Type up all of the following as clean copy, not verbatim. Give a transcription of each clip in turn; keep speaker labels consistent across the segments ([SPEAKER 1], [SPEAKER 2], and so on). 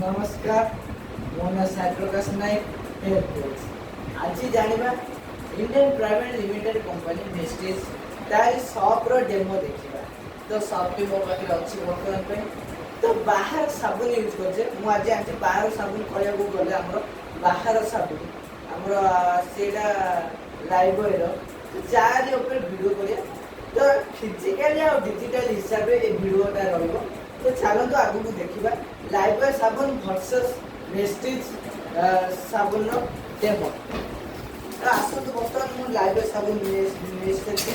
[SPEAKER 1] नमस्कार मो ना साई प्रकाश नायक हेयर कोच आज जानिबा Indian private limited company wastage तार शॉप रो डेमो देखिबा। तो शॉप टी मो पाखे अछि वर्तमान पे तो बाहर साबुन यूज करजे मु आज आंचे बाहर साबुन करिया को गले हमरो बाहर साबुन हमरो सेडा लाइबॉय रो चार ऊपर वीडियो करिया। तो फिजिकली और डिजिटल हिसाब रे ए वीडियोटा रहइबो। तो चलो तो आगु को देखिबा लाइबॉय साबुन वर्सेस वेस्टेज साबुन रो डेमो। तो आसो तो बर्तमान मु लाइबॉय साबुन यूज करछि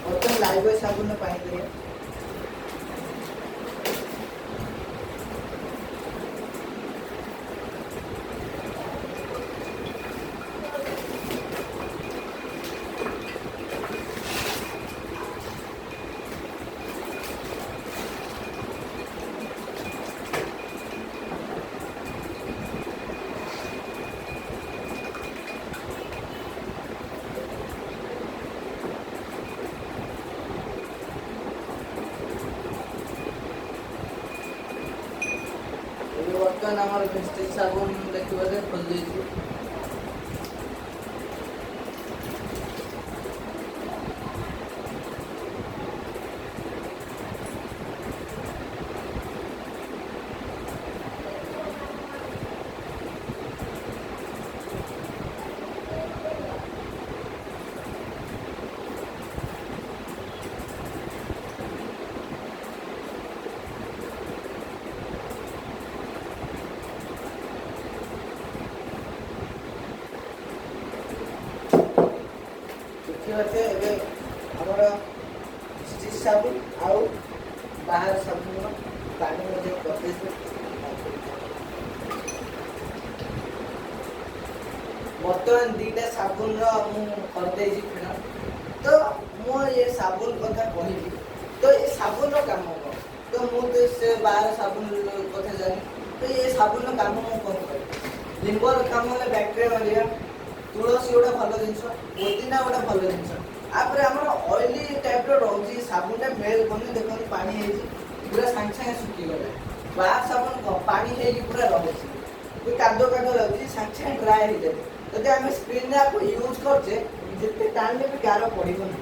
[SPEAKER 1] बर्तमान लाइबॉय साबुन पाई करे बर्तमान आम वेस्टेज साबुन देखिए खोल दीजिए। हमर स्टिच साबुन आउ बाहर साबुन पानी में पकेज बर्तमान दीटा साबुन करदे फेण। तो मु ये साबुन कथा कहली तो ये साबुन काम कौन तो मुझे से बाहर साबुन कथा जानी। तो ये साबुन काम मु कौन कर लिंबर काम है बैक्टेरिया मारिया तुलसी गोटे भल जिन पुदीना गोटे भल जिन आपर आम ऑयली टाइप रोचे साबुनटा मेल करनी देखते पानी पूरा सागे सागे सुखीगला बाहर साबुन कम पानी पूरा रही कादो कादो लगे सागे सागे ड्राए हो जाए। जब आम स्क्रीन आपको यूज करचे जिते टाइम भी गार पड़ो ना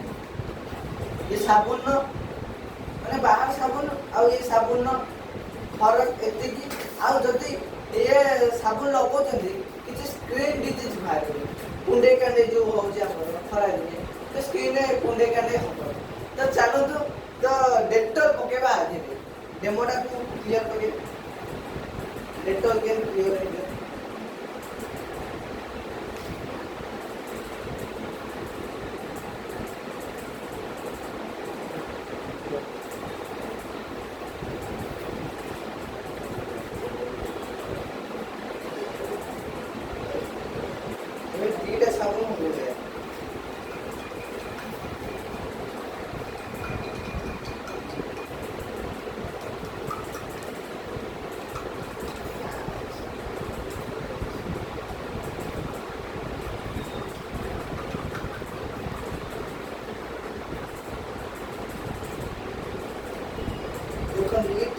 [SPEAKER 1] ये साबुन मैंने बाहर साबुन आउ ये साबुन फरक एति आदि ये साबुन लगों किसी स्क्रीन डिजीज बाहर कुंडे कांडे जो हो खरा दिने तो स्क्रीन कुंडे कांडे हम। तो चलतु तो डेटॉल पकेबा आज डेमोटा को क्लियर कर डेटॉल के क्लियर हो दीटा साबुन हो गया।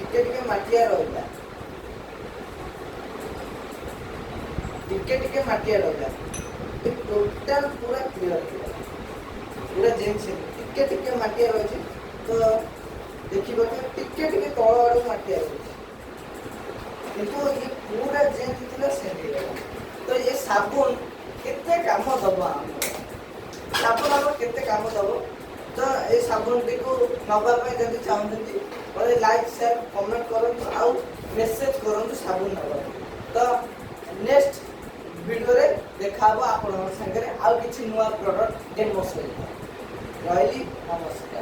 [SPEAKER 1] टिके माटिया रहा टिके माटिया रहा टोटाल पूरा क्लियर पूरा जेन्स टिके माटिया रही। तो देखिए टिके तल आड़ माटिया रही किंतु ये पूरा जेन्स थी से। तो ये साबुन केते काम दब साबुन आम केते काम दब। तो ये साबुन टी को नापी जब चाहते बोले लाइक शेयर कमेंट करूँ आउ मेसेज करूँ साबुन ना। तो नेक्स्ट वीडियो रे देखा आप सागर आउ किसी नुआ प्रोडक्ट डेमो रही। नमस्कार।